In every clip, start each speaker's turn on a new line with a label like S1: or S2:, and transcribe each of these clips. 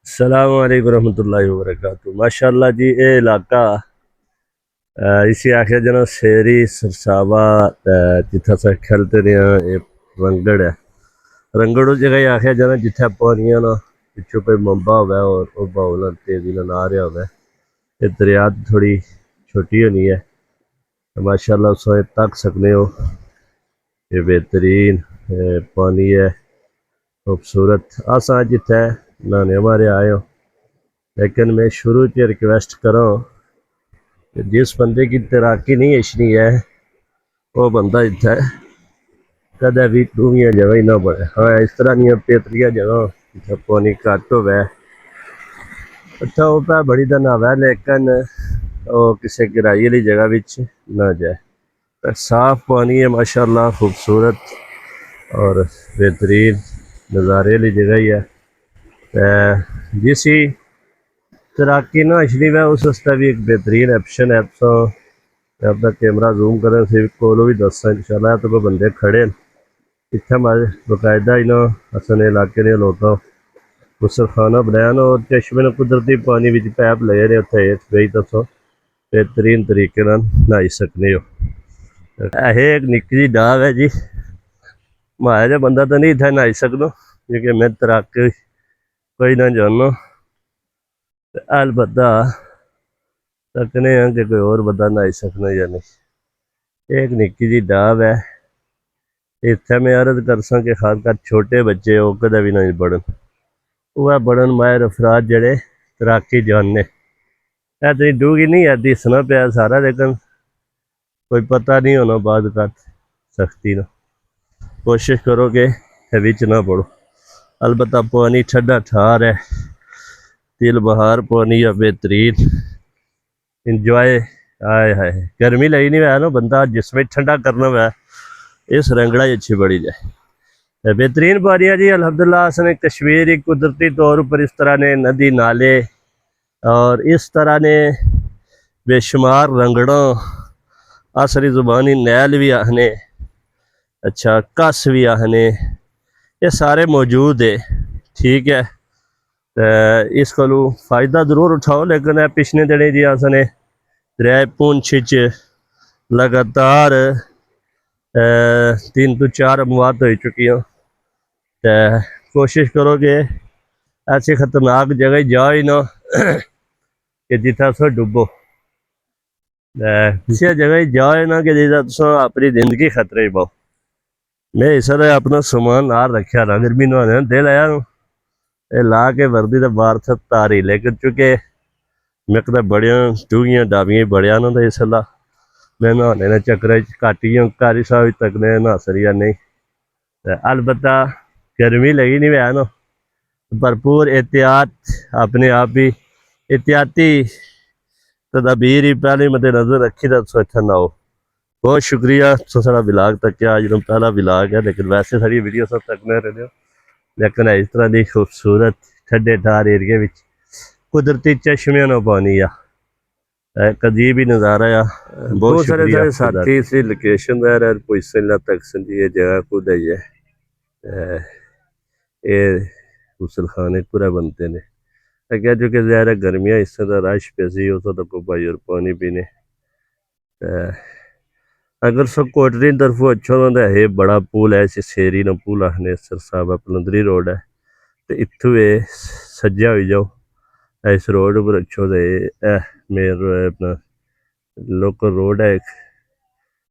S1: अस्सलाम वालेकुम रहमतुल्लाहि व बरकातुहू। माशाअल्लाह जी, ये इलाका इसी आखे जना शेरी सरसावा जिथा सा खेलते रहे ये रंगड़ है। रंगड़ उस जगह आखे जना जिथे पानिया ना पिछू कोई मंबा हुआ और बहाव तेजी ना आ रहा हुआ। ये दरिया थोड़ी छोटी होनी है, माशाअल्लाह उस तक सकने हो। ये बेहतरीन पानी है, खूबसूरत। असा जिथे नहाने मारे आए हो, लेकिन मैं शुरू से रिक्वेस्ट करो कि जिस बंदे की तैराकी नहीं अच्छी है वो बंदा इतना कदे भी डूंगिया जगह ही ना बढ़े। हाँ, इस तरह नहीं पेतलिया जगह जिथे पानी घट हो अच्छा वो पै बड़ी दिन आवे, लेकिन वो किसी गहराई वाली जगह बिच ना जाए। साफ पानी है माशाअल्लाह, खूबसूरत और बेहतरीन नज़ारे वाली जगह ही है। जिसी तैराकी ना अच्छी है उस वास्ते भी एक बेहतरीन ऑप्शन है। तो अपना कैमरा जूम करें फिर कोलो भी दसा इंशाल्लाह। तो कोई बंदे खड़े इतने मारे बकायदा इन्हों असने इलाके ने लोगों गुसल खाना बनाया ना और चश्मे ने कुदरती पानी भी पैप लगे ने उत्थे हेठ गई दसो बेहतरीन तरीके नहाई सकने हो। यह एक निक्की जी डाब है जी, माया जा बंदा तो नहीं इतना नहाई सकता क्योंकि मैं तैराकी कोई ना जानना। अलबत्ता सकने कि कोई और बंदा नहाई सकना या नहीं। एक निक्की जी डाब है, इतने मैं अर्ज कर सा कि खासकर छोटे बच्चे वो कदे भी नहीं बढ़न, वह बढ़न माहिर अफराद जड़े तैराकी जानने। इतनी डूंगी नहीं है, दिसना पाया सारा, लेकिन कोई पता नहीं होना बाद का सख्ती ना। कोशिश करो कि बिच ना पड़ो। अलबत्ता पानी ठंडा ठार है, तिल बहार पानी है, बेहतरीन इंजॉय। आए हाय, गर्मी लगी नहीं वै ना, बंदा जिसमें ठंडा करना वै इस रंगड़ा अच्छी बड़ी जाए। बेहतरीन पानी है जी अल्हम्दुलिल्लाह। असने कश्मीर एक कुदरती तौर पर इस तरह ने नदी नाले और इस तरह ने बेशुमार रंगड़ों, असरी जुबानी नैल भी आखने, अच्छा कस भी आखने, ये सारे मौजूद है। ठीक है, इस को फायदा जरूर उठाओ। लेकिन पिछले दिनों जी असने दरिया पुंछ च लगातार 3 तो 4 अमवात हो चुकी हो। कोशिश करो कि ऐसी खतरनाक जगह जाओ ही ना कि जिथे तुस डुबो। किसी जगह जाओ ना कि जिथे तुस अपनी जिंदगी खतरे पाओ। मैं इस अपना समान नाल रखा ना, गर्मी नहाने दिल आया ला के वर्दी तो बाहर से तारी, लेकिन चूंकि मैं कद बड़िया डूंगियां डाबियां बड़िया ना, तो इसला मैं नहाने ने चक्कर घट ही कारी साहब तक ने नहा सरिया नहीं। अलबत्ता गर्मी लगी नहीं वै ना, भरपूर एहतियात अपने आप ही एहतियाती तदाबीर ही पहले मद्देनजर रखी तो इतना ना हो। बहुत शुक्रिया तो सारा विलाग तक क्या आज पहला विलाग है, लेकिन वैसे सारी वीडियो सब तकने रहे हो। लेकिन इस तरह की खूबसूरत ठंडे ठार एरिए में कुदरती चश्मे ना पानी आ अजीब ही नज़ारा आ। बहुत सारे सारे साथी इसी लोकेशन पोजिशन तक जी ये जगह खुद है ये गुसल खाने पूरा बनते ने अगर जो कि ज़्यादा गर्मियाँ इस तरह रश पैसी हो तो भाई और पानी पीने। अगर सब कोटरी तरफों अच्छा होता है बड़ा पुल है, इसे शेरी ना पुल आखने, सरसावा पलंदरी रोड है। तो इतों ये सज्जा हो जाओ इस रोड पर अच्छो तो मेन अपना लोकल रोड है एक,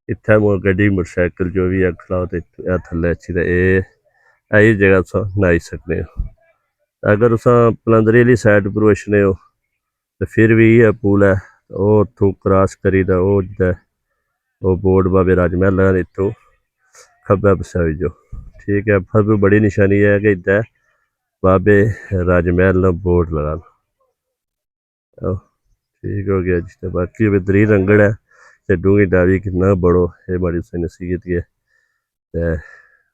S1: इतना गड्डी मोटरसाइकिल जो भी है खलाओ तो थले अच्छी तो यही जगह तुस नहाई सकते हो। अगर तुस पलंदरी आह्ली साइड पर वछने हो तो फिर भी ये पुल है, वो उत्थों क्रॉस करी तो वो बोर्ड बाबे राजमहल इतों खब्बे पासे हो जाओ। ठीक है, फिर भी बड़ी निशानी है कि इतना बाबे राजमहल बोर्ड लगा। ठीक हो गया जी। बाकी बेहतरीन रंगड़ है ते डूंगी डावी कितना बड़ो ये बड़ी सी नसीहत है।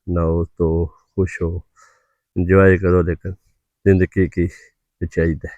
S1: नहाओ तो खुश हो, इंजॉय करो, लेकिन जिंदगी की चाहिए।